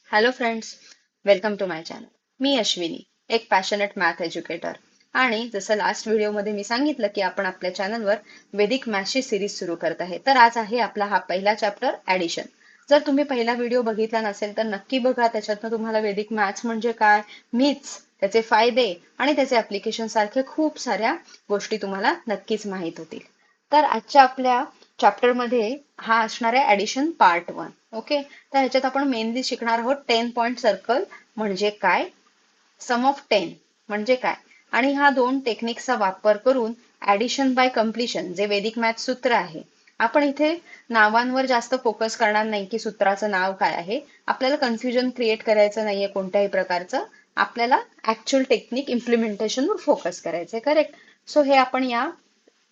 Hello friends, welcome to my channel. मी अश्विनी, एक passionate math educator. आणि जसं लास्ट व्हिडिओमध्ये मी सांगितलं की आपण आपल्या चॅनलवर वैदिक मॅथची सिरीज सुरू करत आहे. तर आज आहे आपला हा पहिला चॅप्टर ॲडिशन. जर तुम्ही पहिला व्हिडिओ बघितला नसेल तर नक्की बघा. त्याच्यातनं तुम्हाला वैदिक मॅथ्स म्हणजे काय, मीथ्स, त्याचे फायदे आणि त्याचे ऍप्लिकेशन सारखे खूप साऱ्या गोष्टी तुम्हाला नक्कीच माहीत होतील. तर आजच्या आपल्या चॅप्टरमध्ये हा असणार आहे ॲडिशन पार्ट 1. ओके, तर ह्याच्यात आपण मेनली शिकणार आहोत 10 पॉइंट सर्कल म्हणजे काय, सम ऑफ 10 म्हणजे काय, आणि ह्या दोन टेक्निक्सचा वापर करून ऍडिशन बाय कम्प्लिशन जे वैदिक मॅथ सूत्र आहे. आपण इथे नावांवर जास्त फोकस करणार नाही की सूत्राचं नाव काय आहे. आपल्याला कन्फ्युजन क्रिएट करायचं नाहीये कोणत्याही प्रकारचं. आपल्याला ऍक्च्युअल टेक्निक इम्प्लिमेंटेशनवर फोकस करायचंय. करेक्ट. सो हे आपण या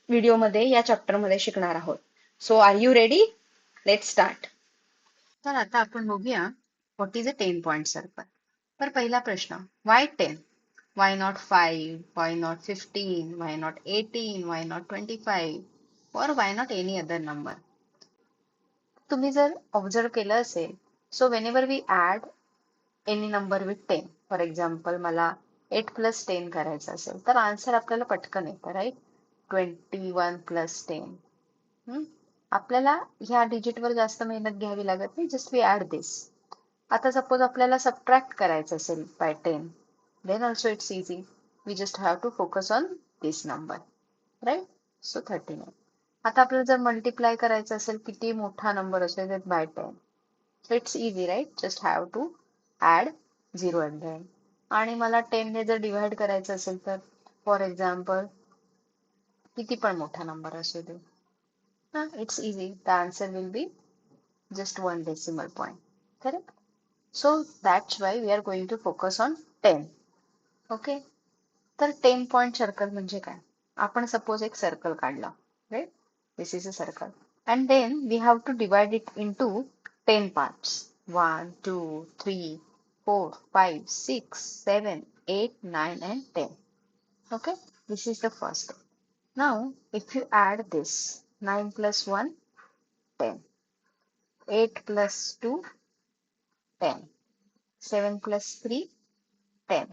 व्हिडिओमध्ये या चॅप्टरमध्ये शिकणार आहोत. So are you ready? Let's start. तर आता आपण बघूया what is a 10 point circle. तर पहिला प्रश्न, why 10? Why not 5? Why not 15? Why not 18? Why not 25? और why not any other number? तुम्ही जर ऑब्झर्व केलं असेल, so whenever we add any number with 10, for example मला 8 प्लस 10 करायचं असेल तर आन्सर आपल्याला पटकन येतं, राईट? 21 प्लस 10. आपल्याला ह्या डिजिटवर जास्त मेहनत घ्यावी लागत नाही, जस्ट वी ऍड दिस. आता सपोज आपल्याला सबट्रॅक्ट करायचं असेल by 10, then also it's easy. We just have to focus on this number, right? So 39. आता आपल्याला जर मल्टिप्लाय करायचं असेल, किती मोठा नंबर असेल by 10, so it's easy, right? Just have to add 0 at the end. आणि मला 10 ने जर डिव्हाइड करायचं असेल तर फॉर एक्झाम्पल किती पण मोठा नंबर असू दे, it's easy. The answer will be just one decimal point. Correct? So that's why we are going to focus on 10. Okay? तर 10 point circle म्हणजे काय? आपण सपोज एक सर्कल काढला, right? This is a circle. And then we have to divide it into 10 parts. 1, 2, 3, 4, 5, 6, 7, 8, 9 and 10. Okay? This is the first step. Now, if you add this, 9 plus 1, 10. 8 plus 2, 10. 7 plus 3, 10.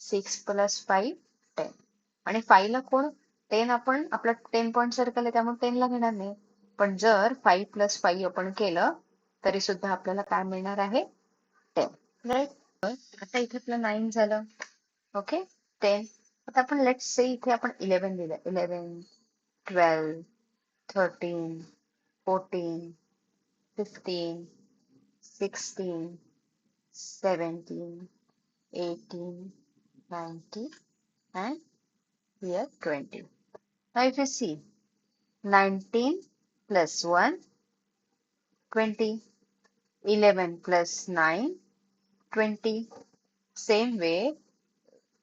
6 plus 5, 10. आणि 5 ला कोण? 10 आपण आपला 10 point circle आहे त्यामुळे 10 ला घेणार नाही. पण जर 5 प्लस 5 आपण केलं तरी सुद्धा आपल्याला काय मिळणार आहे? 10. राईट? आता इथे आपलं 9 झालं. ओके, 10. आता आपण लेट्स से इथे आपण 11 दिलं. 11, 12, 13, 14, 15, 16, 17, 18, 19, and here 20. Now if you see, 19 plus 1, 20. 11 plus 9, 20. Same way,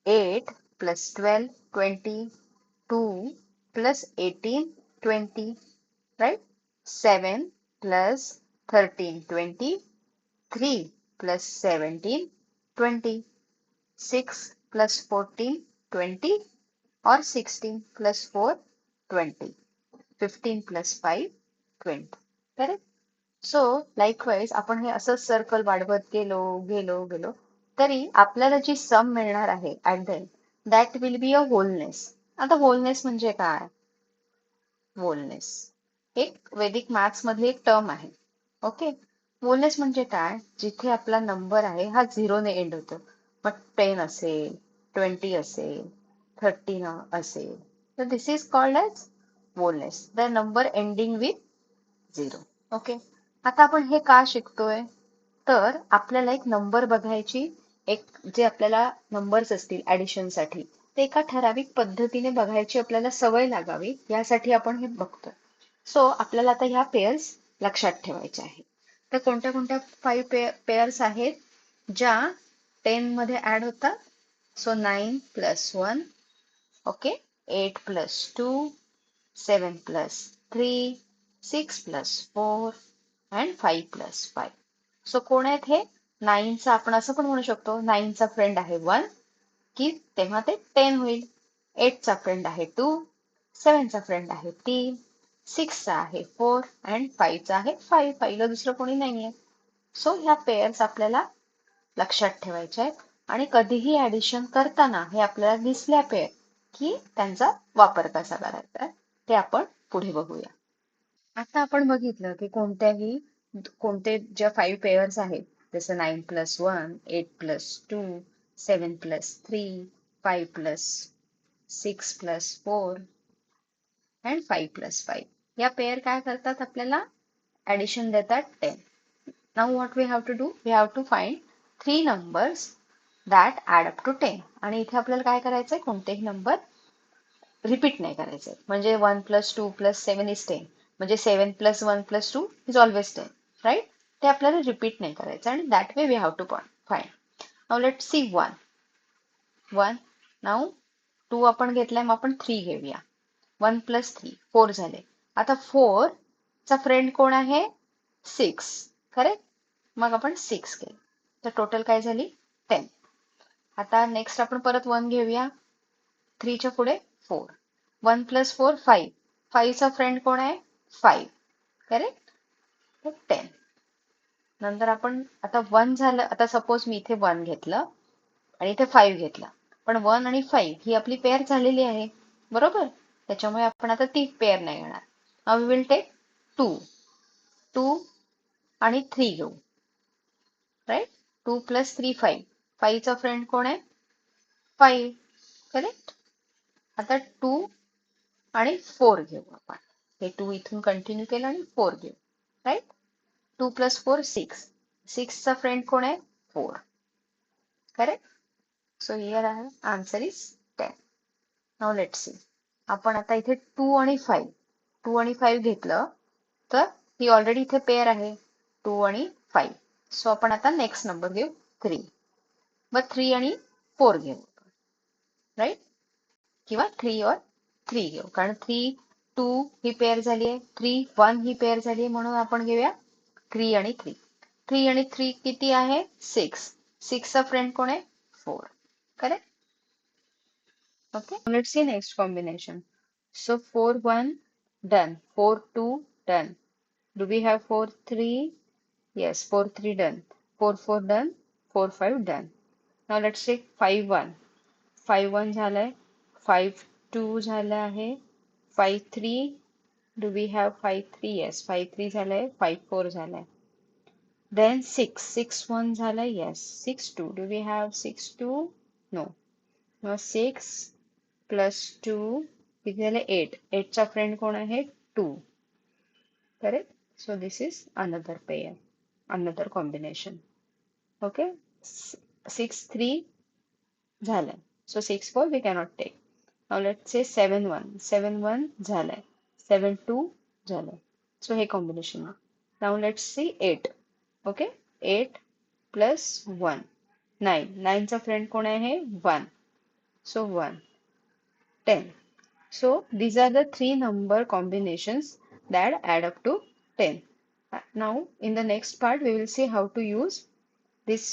8 plus 12, 20. 2 plus 18, 20. Right? 7 plus 13, 20. 3 plus 17, 20. 6 plus 14, 20. Or 16 plus 4, 20. 15 plus 5, 20. Correct? So likewise आपण हे असंच सर्कल वाढवत गेलो गेलो गेलो तरी आपल्याला जी सम मिळणार आहे at the end, that will be a wholeness. आता होलनेस म्हणजे काय? होलनेस एक वैदिक मॅथ्स मधली एक टर्म आहे. ओके, होलनेस म्हणजे काय? जिथे आपला नंबर आहे हा 0 ने एंड होतो. मग 10 असेल, 20 असेल, 13 असेल, तर this is called as wholeness, the number ending with 0. Okay, आता आपण हे का शिकतोय? तर आपल्याला एक नंबर बघायची, एक जे आपल्याला नंबर्स असतील ऍडिशन साठी ते एका ठराविक पद्धतीने बघायची आपल्याला सवय लागावी, यासाठी आपण हे बघतोय. सो आपल्याला आता ह्या पेअर्स लक्षात ठेवायच्या आहेत. तर कोणत्या कोणत्या 5 पेअर्स आहेत ज्या 10 मध्ये ऍड होतात? So 9 plus 1, okay, 8 plus 2, 7 plus 3, 6 plus 4 and 5 plus 5. So कोण आहेत हे? 9 चा आपण असं पण म्हणू शकतो, 9 चा फ्रेंड आहे 1, की तेव्हा ते 10 होईल. 8 चा फ्रेंड आहे 2, 7 चा फ्रेंड आहे 3, 6 चा आहे 4 and 5 चा आहे 5. पहिलं दुसरं कोणी नाहीये. सो ह्या पेअर्स आपल्याला लक्षात ठेवायचे आहेत आणि कधीही ऍडिशन करताना हे आपल्याला दिसल्या पाहिजे की त्यांचा वापर कसा करायचा आहे ते आपण पुढे बघूया. आता आपण बघितलं की कोणते ज्या 5 पेअर्स आहेत जसं 9+1, 8+2, 7+3, 5+6+4 and 5+5 या पेअर काय करतात आपल्याला ऍडिशन देतात 10. Now what we have to do? We have to find 3 numbers that add up to 10. आणि इथे आपल्याला काय करायचंय कोणतेही नंबर रिपीट नाही करायचे म्हणजे 1+2+7 is 10 म्हणजे 7+1+2 is always 10 राईट. ते आपल्याला रिपीट नाही करायचं आणि that way we have to find. Now let's see 1. Now 2 आपण घेतलाय मग आपण 3 घेऊया. 1+3 4 झाले. आता 4 चा फ्रेंड कोण आहे 6 करेक्ट. मग आपण 6 घेऊ तर टोटल काय झाली 10. आता नेक्स्ट आपण परत 1 घेऊया 3 च्या पुढे 4. 1+4 5. 5 चा फ्रेंड कोण आहे 5 करेक्ट. 10. नंतर आपण आता 1 झालं. आता सपोज मी इथे 1 घेतलं आणि इथे 5 घेतलं पण 1 आणि 5 ही आपली पेअर झालेली आहे बरोबर. त्याच्यामुळे आपण आता ती पेअर नाही घेणार. नाउ वी विल टेक 2 आणि 3 घेऊ राईट. 2+3 5. 5 चा फ्रेंड कोण आहे 5 करेक्ट. आता 2 आणि 4 घेऊ आपण. हे 2 इथून कंटिन्यू केलं आणि 4 घेऊ राईट. 2+4 6. 6 चा फ्रेंड कोण आहे 4 correct. So here answer is 10. Now let's C. आपण आता इथे 2 आणि 5 घेतलं तर ही ऑलरेडी इथे पेअर आहे 2 आणि 5. सो आपण आता नेक्स्ट नंबर घेऊ 3. मग 3 आणि 4 घेऊ राईट किंवा 3 और 3 घेऊ कारण 3 2 ही पेअर झाली आहे 3 1 ही पेअर झाली आहे म्हणून आपण घेऊया 3 आणि 3. 3 आणि 3 किती आहे 6. 6 चा फ्रेंड कोण आहे 4 correct. Okay, let's see next combination. So 4 1 done, 4 2 done. Do we have 4 3? Yes, 4 3 done, 4 4 done, 4 5 done. Now let's take 5 1. 5 1 झालंय, 5 2 झालं आहे, 5 3. Do we have 5 3? Yes, 5 3 झालंय, 5 4 झालंय. Then 6 1 झालंय, yes, 6 2. Do we have 6 2? No. Now 6 +2 किती झाले 8. 8 चा फ्रेंड कोण आहे 2 correct. So this is another pair another combination. Okay 6 3 झालंय. So 6 4 we cannot take. Now let's say 7 1. 7 1 झालंय. 7 2 झालंय. सो हे combination. Now let's C 8. Okay 8 +1 9. 9 चा फ्रेंड कोण आहे 1. So 1 10. So these are the 3 number combinations that add up to 10. Now in the next part we will see how to use this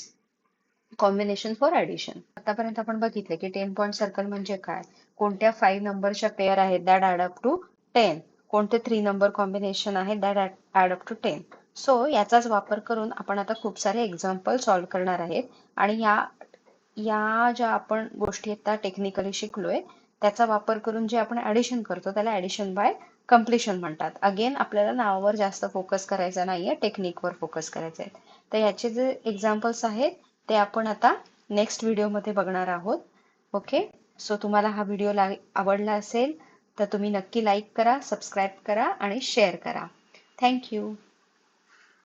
combination for addition. आतापर्यंत आपण बघितले की 10 point circle म्हणजे काय, कोणत्या 5 नंबरच्या पेअर आहेत that add up to 10, कोणते 3 नंबर कॉम्बिनेशन आहेत that add up to 10. So याचाच वापर करून आपण आता खूप सारे एक्झाम्पल सॉल्व्ह करणार आहेत आणि या ज्या आपण गोष्टी आहेत त्या टेक्निकली शिकलोय त्याचा वापर करून जे आपण ऍडिशन करतो त्याला ऍडिशन बाय कम्प्लिशन म्हणतात. अगेन आपल्याला नावावर जास्त फोकस करायचा नाहीये, टेक्निकवर फोकस करायचा आहे. तर याचे जे एक्झाम्पल्स आहेत ते आपण आता नेक्स्ट व्हिडिओमध्ये बघणार आहोत. ओके, सो तुम्हाला हा व्हिडिओ आवडला असेल तर तुम्ही नक्की लाईक करा, सबस्क्राईब करा आणि शेअर करा. थँक्यू.